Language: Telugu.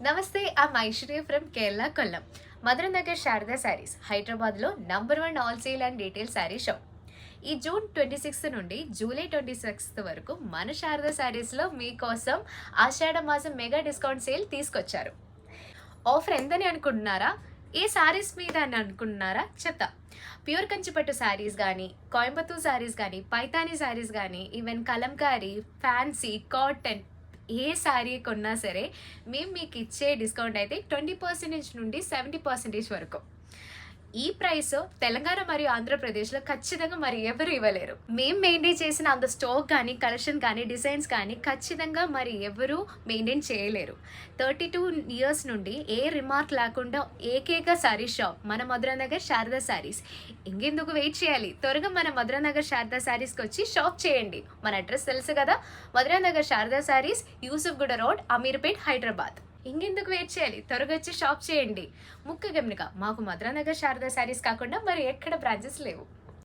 నమస్తే, ఐమ్ ఐశ్వర్య ఫ్రమ్ కేరళ, కొల్లం. మధురన్ నగర్ శారదా శారీస్ హైదరాబాద్లో #1 all sale and detail sari shop. ఈ జూన్ 26 నుండి జూలై 26 వరకు మన శారదా శారీస్లో మీకోసం ఆషాఢ మాసం మెగా డిస్కౌంట్ సేల్ తీసుకొచ్చారు. ఆఫర్ ఎంతని అనుకుంటున్నారా? ఏ శారీస్ మీద అని అనుకుంటున్నారా? చెప్తా. ప్యూర్ కంచిపట్టు శారీస్ కానీ, కోయంబత్తూర్ శారీస్ కానీ, పైతానీ శారీస్ కానీ, ఈవెన్ కలంకారీ, ఫ్యాన్సీ, కాటన్, ఏ శారీ కొన్నా సరే మేము మీకు ఇచ్చే డిస్కౌంట్ అయితే 20% నుండి 70% వరకు. ఈ ప్రైస్ తెలంగాణ మరియు ఆంధ్రప్రదేశ్లో ఖచ్చితంగా మరి ఎవరు ఇవ్వలేరు. మేము మెయింటైన్ చేసిన అంత స్టాక్ కానీ, కలెక్షన్ కానీ, డిజైన్స్ కానీ ఖచ్చితంగా మరి ఎవరు మెయింటైన్ చేయలేరు. 32 ఇయర్స్ నుండి ఏ రిమార్క్ లేకుండా ఏకైక శారీ షాప్ మన మధురన్ నగర్ శారదా శారీస్. ఇంకెందుకు వెయిట్ చేయాలి? త్వరగా మన మధురన్ నగర్ శారదా శారీస్కి వచ్చి షాప్ చేయండి. మన అడ్రస్ తెలుసు కదా, మధురన్ నగర్ శారదా శారీస్, యూసుఫ్గూడ రోడ్, అమీర్పేట్, హైదరాబాద్. ఇంకెందుకు వెయిట్ చేయాలి? త్వరగా వచ్చి షాప్ చేయండి. ముఖ్య గమనిక, మాకు మధురన్ నగర్ శారదా శారీస్ కాకుండా మరి ఎక్కడ బ్రాంచెస్ లేవు.